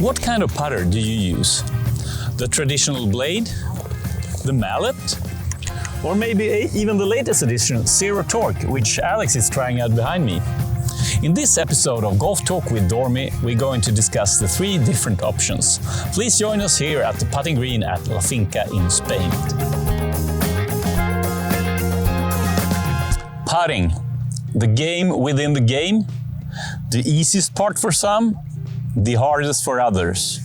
What kind of putter do you use? The traditional blade? The mallet? Or maybe even the latest edition, Zero Torque, which Alex is trying out behind me. In this episode of Golf Talk with Dormy, we're going to discuss the 3 different options. Please join us here at the putting green at La Finca in Spain. Putting, the game within the game, the easiest part for some, the hardest for others.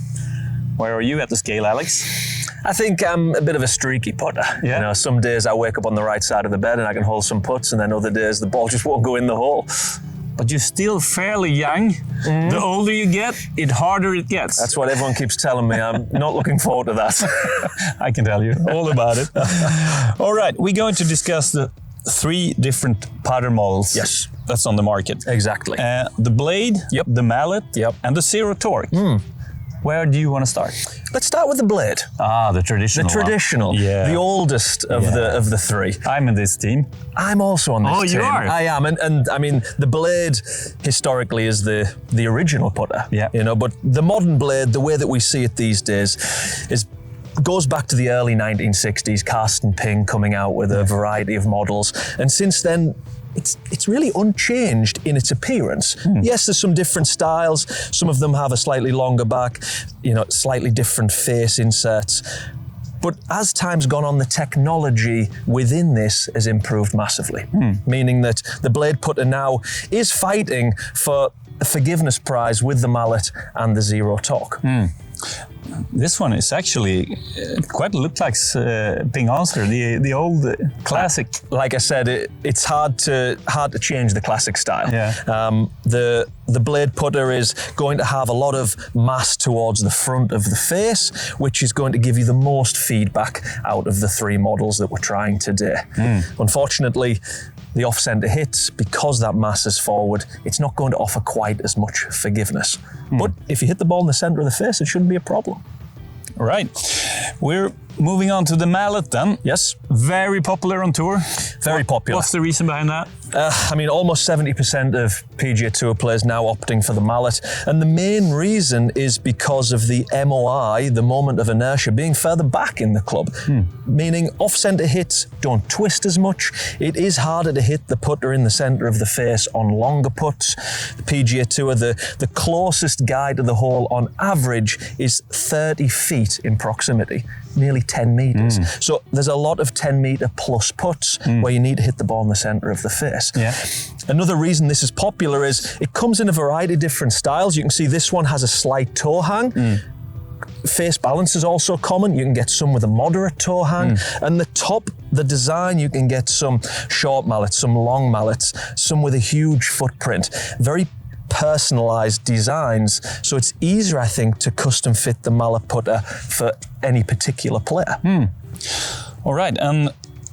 Where are you at the scale, Alex? I think I'm a bit of a streaky putter. Yeah. You know, some days I wake up on the right side of the bed and I can hold some putts, and then other days the ball just won't go in the hole. But you're still fairly young. Mm. The older you get, the harder it gets. That's what everyone keeps telling me. I'm not looking forward to that. I can tell you all about it. All right, we're going to discuss the 3 different putter models. Yes. That's on the market. Exactly. The blade, yep. The mallet, yep. and the Zero Torque. Mm. Where do you want to start? Let's start with the blade. Ah, the traditional. The traditional. One. Yeah. The oldest of the 3. I'm in this team. I'm also on this team. Oh, you are? I am, and I mean the blade historically is the original putter. Yeah. You know, but the modern blade, the way that we see it these days, goes back to the early 1960s. Karsten Ping coming out with a variety of models, and since then, it's really unchanged in its appearance. Yes, there's some different styles. Some of them have a slightly longer back, you know, slightly different face inserts. But as time's gone on, the technology within this has improved massively, meaning that the blade putter now is fighting for a forgiveness prize with the mallet and the Zero Torque. This one is actually quite look like Ping Answer, the old classic. Like I said, it's hard to change the classic style. Yeah. The blade putter is going to have a lot of mass towards the front of the face, which is going to give you the most feedback out of the 3 models that we're trying today. Unfortunately, the off-centre hits, because that mass is forward, it's not going to offer quite as much forgiveness. But if you hit the ball in the centre of the face, it shouldn't be a problem. All right. We're moving on to the mallet then. Yes. Very popular on tour. Very popular. What's the reason behind that? I mean, almost 70% of PGA Tour players now opting for the mallet. And the main reason is because of the MOI, the moment of inertia, being further back in the club. Meaning off-centre hits don't twist as much. It is harder to hit the putter in the centre of the face on longer putts. The PGA Tour, the closest guy to the hole on average is 30 feet in proximity, nearly 10 metres. So there's a lot of 10-metre plus putts where you need to hit the ball in the centre of the face. Yeah. Another reason this is popular is it comes in a variety of different styles. You can see this one has a slight toe hang. Face balance is also common. You can get some with a moderate toe hang. And the top, the design, you can get some short mallets, some long mallets, some with a huge footprint. Very personalized designs, so it's easier, I think, to custom fit the mallet putter for any particular player. All right, and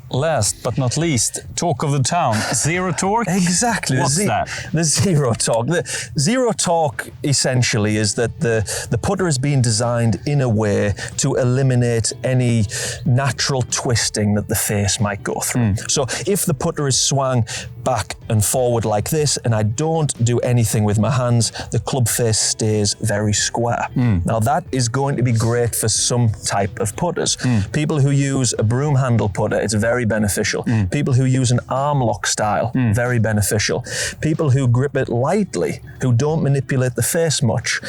last but not least, talk of the town, Zero Torque. Exactly. What's that? The Zero Torque. The Zero Torque essentially is that the putter is being designed in a way to eliminate any natural twisting that the face might go through. So if the putter is swung back and forward like this, and I don't do anything with my hands, the club face stays very square. Now that is going to be great for some type of putters. People who use a broom handle putter, it's very beneficial. People who use an arm lock style, very beneficial. People who grip it lightly, who don't manipulate the face much,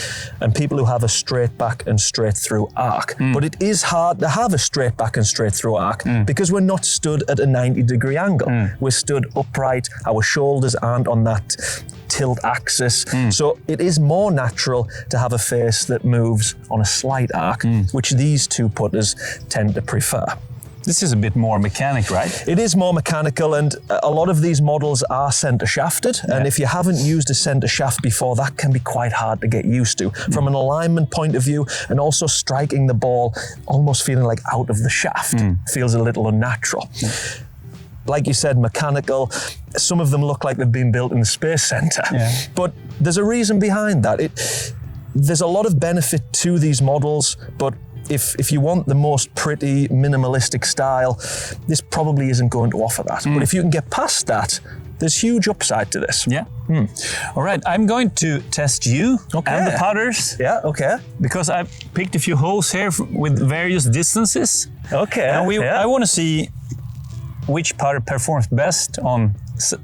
and people who have a straight back and straight through arc. But it is hard to have a straight back and straight through arc because we're not stood at a 90-degree angle. We're stood upright. Our shoulders aren't on that tilt axis. So it is more natural to have a face that moves on a slight arc, which these 2 putters tend to prefer. This is a bit more mechanic, right? It is more mechanical, and a lot of these models are centre shafted. Yeah. And if you haven't used a centre shaft before, that can be quite hard to get used to from an alignment point of view, and also striking the ball almost feeling like out of the shaft feels a little unnatural. Like you said, mechanical. Some of them look like they've been built in the Space Centre. Yeah. But there's a reason behind that. There's a lot of benefit to these models, but if you want the most pretty, minimalistic style, this probably isn't going to offer that. But if you can get past that, There's huge upside to this. Yeah. All right, I'm going to test you and the putters. Yeah, okay. Because I picked a few holes here with various distances. Okay. And I want to see which putter performs best on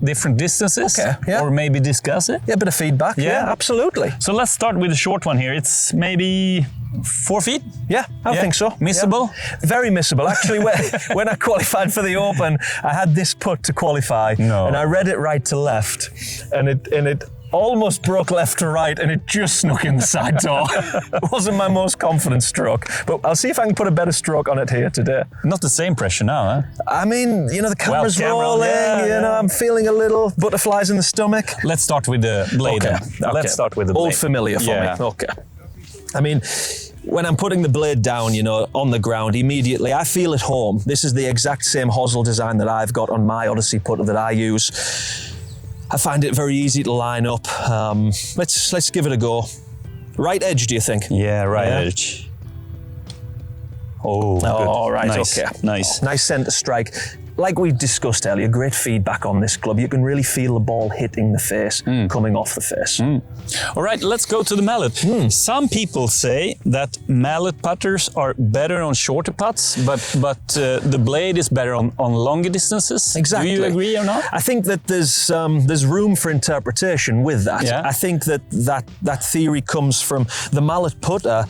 different distances. Okay, yeah. Or maybe discuss it. Yeah, a bit of feedback. Yeah, absolutely. So let's start with the short one here. It's maybe 4 feet? Yeah, I think so. Missable? Yeah. Very missable. Actually, when I qualified for the Open, I had this putt to qualify, and I read it right to left, and it almost broke left to right, and it just snuck in the side door. It wasn't my most confident stroke, but I'll see if I can put a better stroke on it here today. Not the same pressure now, huh? I mean, the camera's rolling, I'm feeling a little butterflies in the stomach. Let's start with the blade. Okay. Let's start with the blade. Old familiar for me. Okay. I mean, when I'm putting the blade down, on the ground, immediately I feel at home. This is the exact same hosel design that I've got on my Odyssey putter that I use. I find it very easy to line up. Let's give it a go. Right edge, do you think? Yeah, right edge. Oh, good. Right, nice. Okay. Nice Centre strike. Like we discussed earlier, great feedback on this club. You can really feel the ball hitting the face, coming off the face. All right, let's go to the mallet. Some people say that mallet putters are better on shorter putts, but the blade is better on longer distances. Exactly. Do you agree or not? I think that there's room for interpretation with that. Yeah. I think that theory comes from the mallet putter.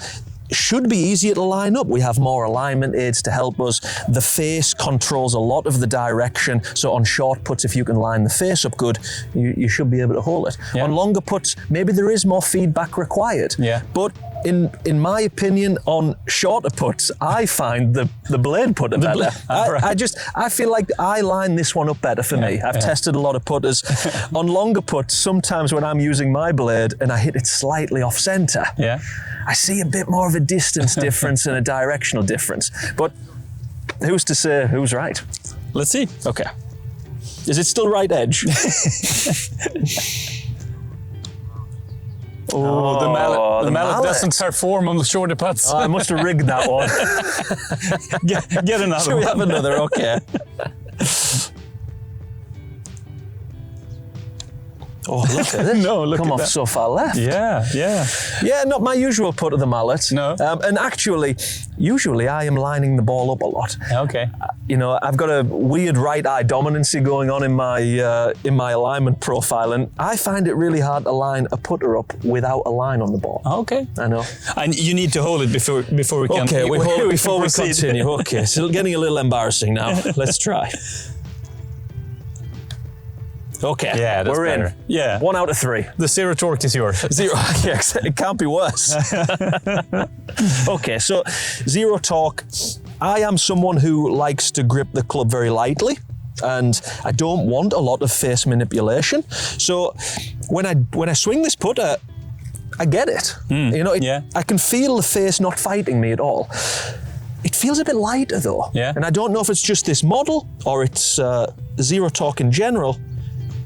Should be easier to line up. We have more alignment aids to help us. The face controls a lot of the direction. So on short putts, if you can line the face up good, you should be able to hold it. Yeah. On longer putts, maybe there is more feedback required. Yeah. But in my opinion, on shorter putts, I find the blade putter better. I feel like I line this one up better for me. I've tested a lot of putters. On longer putts, sometimes when I'm using my blade and I hit it slightly off center, I see a bit more of a distance difference and a directional difference. But who's to say who's right? Let's see. Okay. Is it still right edge? The mallet doesn't perform on the shorter putts. I must have rigged that one. Get another one. Shall we have another? Okay. Oh, look at it. Look Come at off that. so far left. Yeah. Not my usual putt of the mallet. No. And actually, usually I am lining the ball up a lot. Okay. I've got a weird right eye dominancy going on in my alignment profile, and I find it really hard to line a putter up without a line on the ball. Okay. I know. And you need to hold it before we can. Okay, before we proceed. continue. Okay, so getting a little embarrassing now. Let's try. Okay, Yeah, that's we're better. in. Yeah. 1 out of 3. The zero torque is yours. 0. Yes, it can't be worse. Okay, so zero torque. I am someone who likes to grip the club very lightly, and I don't want a lot of face manipulation. So when I swing this putter, I get it. I can feel the face not fighting me at all. It feels a bit lighter though. Yeah. And I don't know if it's just this model or it's zero torque in general.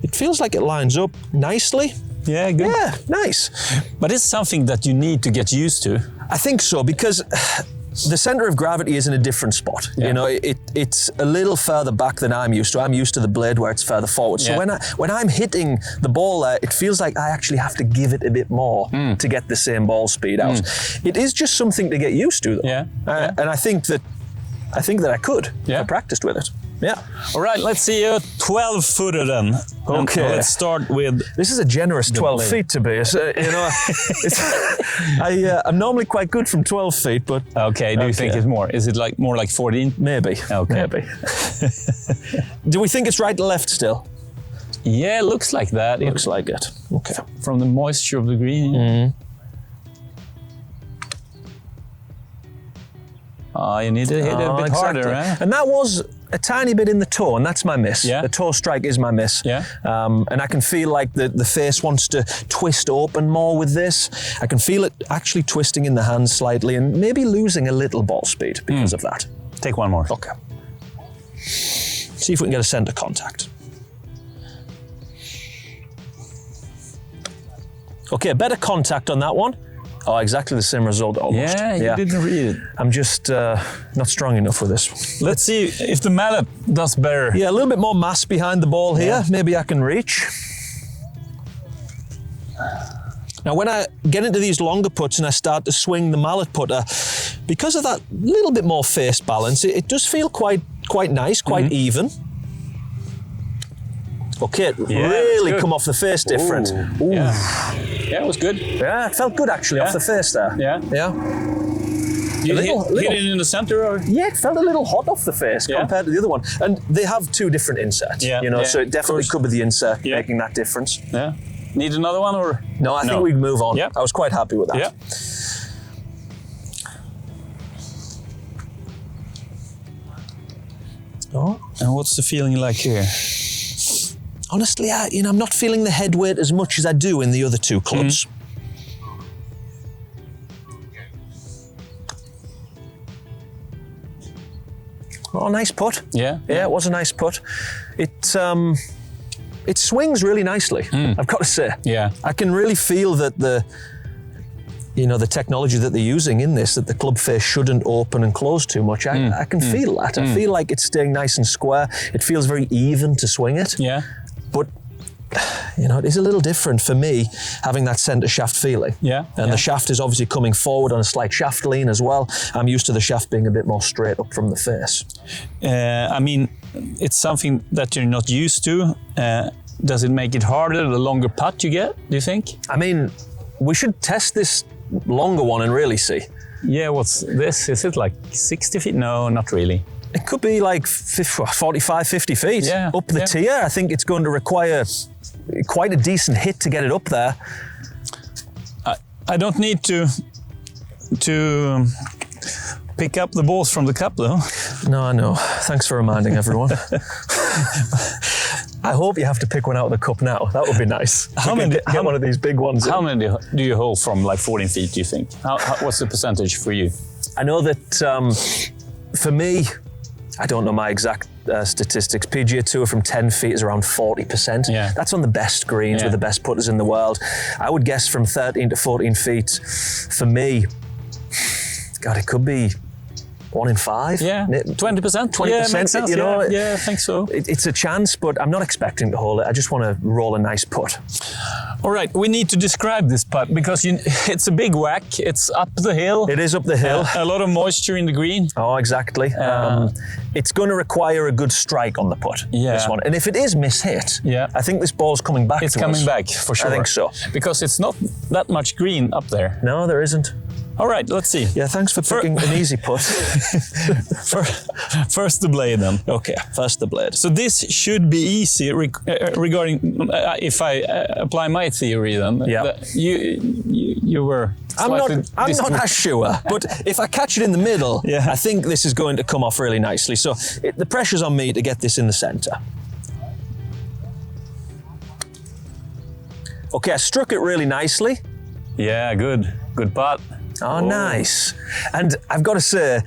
It feels like it lines up nicely. Yeah, good. Yeah, nice. But it's something that you need to get used to. I think so, because the center of gravity is in a different spot. Yeah. It's a little further back than I'm used to. I'm used to the blade where it's further forward. So when I'm hitting the ball there, it feels like I actually have to give it a bit more to get the same ball speed out. It is just something to get used to, though. And I think that I could if I practiced with it. Yeah. All right, let's see a 12-footer then. Okay. Let's start with... This is a generous 12 feet, Tobias. I'm normally quite good from 12 feet, but... Okay, do you think it's more? Is it more like 14? Maybe. Okay. Maybe. Do we think it's right to left still? Yeah, it looks like that. Looks like it. Okay. From the moisture of the green. You need to hit it a bit harder, eh? And that was a tiny bit in the toe, and that's my miss. Yeah. The toe strike is my miss. Yeah. And I can feel like the face wants to twist open more with this. I can feel it actually twisting in the hands slightly and maybe losing a little ball speed because of that. Take one more. Okay. See if we can get a center contact. Okay, better contact on that one. Oh, exactly the same result almost. Yeah, you didn't read it. I'm just not strong enough with this one. Let's see if the Mallet does better. Yeah, a little bit more mass behind the ball here. Yeah. Maybe I can reach. Now, when I get into these longer putts and I start to swing the Mallet putter, because of that little bit more face balance, it does feel quite nice, quite even. Okay, it really come off the face different. Ooh. Yeah, it was good. Yeah, it felt good actually off the face there. Yeah. Yeah. You hit it in the center, or? Yeah, it felt a little hot off the face compared to the other one. And they have two different inserts, so it definitely could be the insert making that difference. Yeah. Need another one, or? No, I think we'd move on. Yeah. I was quite happy with that. Yeah. Oh. And what's the feeling like here? Honestly, I'm not feeling the head weight as much as I do in the other two clubs. Oh, nice putt. Yeah. Yeah, it was a nice putt. It swings really nicely, I've got to say. Yeah. I can really feel that the technology that they're using in this, that the club face shouldn't open and close too much. I can feel that. I feel like it's staying nice and square. It feels very even to swing it. Yeah. But it is a little different for me having that centre shaft feeling. Yeah. And the shaft is obviously coming forward on a slight shaft lean as well. I'm used to the shaft being a bit more straight up from the face. I mean, it's something that you're not used to. Does it make it harder the longer putt you get, do you think? I mean, we should test this longer one and really see. Yeah, what's this? Is it like 60 feet? No, not really. It could be like 45, 50 feet up the tier. I think it's going to require quite a decent hit to get it up there. I don't need to pick up the balls from the cup, though. No, I know. Thanks for reminding everyone. I hope you have to pick one out of the cup now. That would be nice. Get one of these big ones. How many do you hold from like 14 feet, do you think? What's the percentage for you? I know that for me, I don't know my exact statistics. PGA Tour from 10 feet is around 40%. Yeah. That's on the best greens with the best putters in the world. I would guess from 13 to 14 feet, for me, God, it could be 1 in 5. Yeah, 20%. 20%, yeah, makes sense. Yeah, I think so. It's a chance, but I'm not expecting to hold it. I just want to roll a nice putt. All right, we need to describe this putt because it's a big whack. It's up the hill. It is up the hill. A lot of moisture in the green. Oh, exactly. It's going to require a good strike on the putt, this one. And if it is mishit, I think this ball's coming back to us. It's coming back, for sure. I think so. Because it's not that much green up there. No, there isn't. All right, let's see. Yeah, thanks for picking an easy putt. First the blade then. Okay, first the blade. So this should be easy regarding if I apply my theory then. Yeah. You were I'm not as sure, but if I catch it in the middle, I think this is going to come off really nicely. So the pressure's on me to get this in the centre. Okay, I struck it really nicely. Yeah, good putt. Oh, nice. And I've got to say,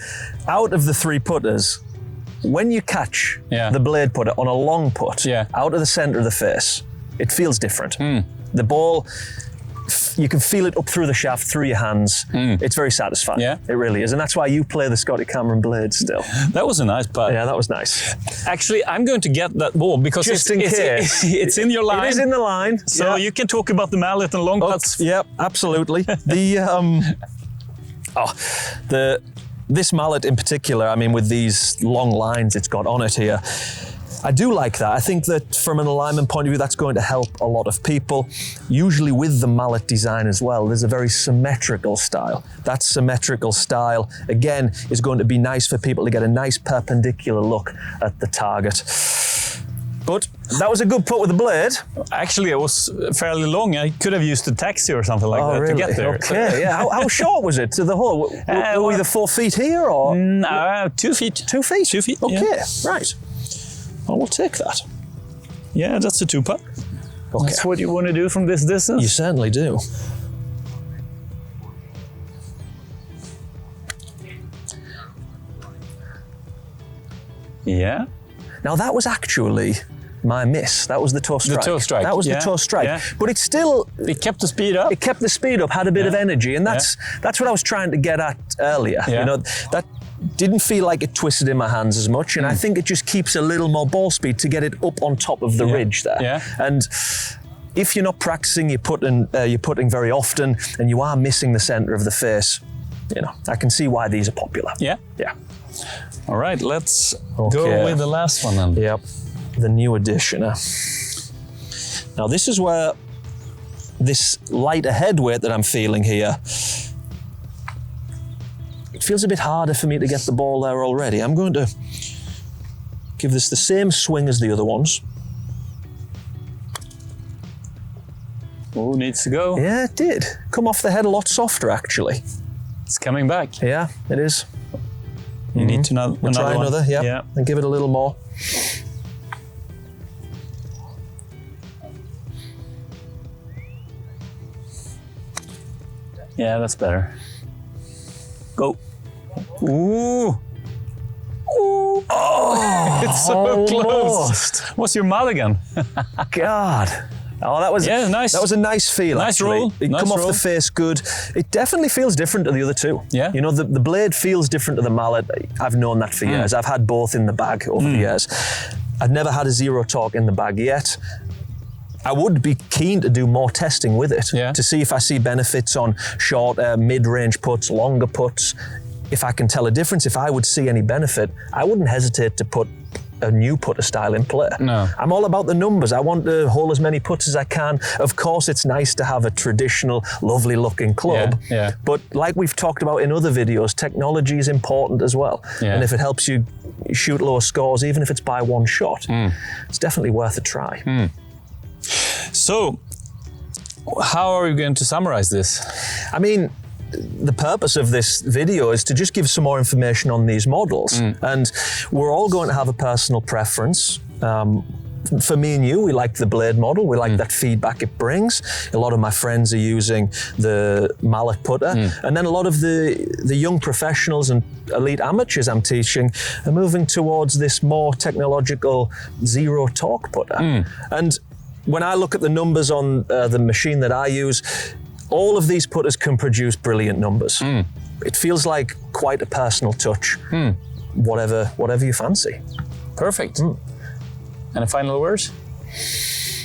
out of the 3 putters, when you catch the blade putter on a long putt out of the centre of the face, it feels different. The ball, you can feel it up through the shaft, through your hands. It's very satisfying. Yeah. It really is. And that's why you play the Scotty Cameron blade still. That was a nice putt. Yeah, that was nice. Actually, I'm going to get that ball because just in case. It's in your line. It is in the line. So you can talk about the Mallet and long putts. Yep, absolutely. This Mallet in particular, I mean, with these long lines it's got on it here, I do like that. I think that from an alignment point of view, that's going to help a lot of people. Usually with the Mallet design as well, there's a very symmetrical style. That symmetrical style, again, is going to be nice for people to get a nice perpendicular look at the target. But that was a good putt with the blade. Actually, it was fairly long. I could have used a taxi or something like that to get there. Okay, yeah. How short was it to the hole? Were we the 4 feet here or? No, 2 feet. 2 feet? 2 feet, okay, right. Well, we'll take that. Yeah, that's a 2 putt. Okay. That's what you want to do from this distance? You certainly do. Yeah. Now that was actually my miss. That was the toe strike. The toe strike. That was the toe strike. Yeah. But it's still... It kept the speed up. It kept the speed up, had a bit of energy, and that's what I was trying to get at earlier. Yeah. You know, that didn't feel like it twisted in my hands as much, and I think it just keeps a little more ball speed to get it up on top of the ridge there. Yeah. And if you're not practicing you're putting very often, and you are missing the center of the face, you know, I can see why these are popular. Yeah. Yeah. All right, let's Okay. go with the last one then. Yep. The new edition. Now this is where this lighter head weight that I'm feeling here, it feels a bit harder for me to get the ball there already. I'm going to give this the same swing as the other ones. Who needs to go? Yeah, it did. Come off the head a lot softer, actually. It's coming back. Yeah, it is. You need to know We'll try one. another, yeah. And give it a little more. Yeah, that's better. Go. Ooh. Ooh. Oh, it's so almost. close. What's your mulligan? God. Oh, that was nice. That was a nice feel. Nice actually. roll. It Nice come roll. off the face good. It definitely feels different to the other two. Yeah. You know, the blade feels different to the mallet. I've known that for years. I've had both in the bag over the years. I've never had a zero torque in the bag yet. I would be keen to do more testing with it to see if I see benefits on shorter, mid-range putts, longer putts. If I can tell a difference, if I would see any benefit, I wouldn't hesitate to put a new putter style in play. No. I'm all about the numbers. I want to hole as many putts as I can. Of course, it's nice to have a traditional, lovely looking club. Yeah. But like we've talked about in other videos, technology is important as well. Yeah. And if it helps you shoot lower scores, even if it's by one shot, it's definitely worth a try. So, how are you going to summarize this? I mean, the purpose of this video is to just give some more information on these models. And we're all going to have a personal preference. For me and you, we like the blade model. We like that feedback it brings. A lot of my friends are using the mallet putter. And then a lot of the young professionals and elite amateurs I'm teaching are moving towards this more technological zero torque putter. And when I look at the numbers on the machine that I use, all of these putters can produce brilliant numbers. It feels like quite a personal touch, whatever you fancy. Perfect. Any final words?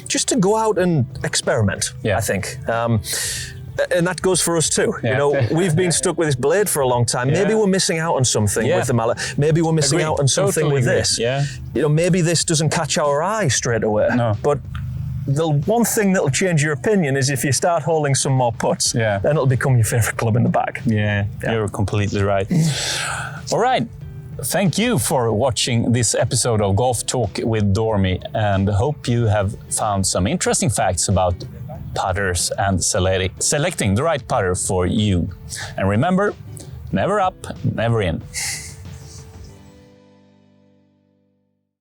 Just to go out and experiment, I think. And that goes for us too. You know, we've been stuck with this blade for a long time. Maybe we're missing out on something with the mallet. Maybe we're missing out on something with this. Yeah. You know, maybe this doesn't catch our eye straight away. No. But the one thing that'll change your opinion is if you start holding some more putts, then it'll become your favorite club in the bag. Yeah, you're completely right. All right. Thank you for watching this episode of Golf Talk with Dormy, and hope you have found some interesting facts about putters and selecting the right putter for you. And remember, never up, never in.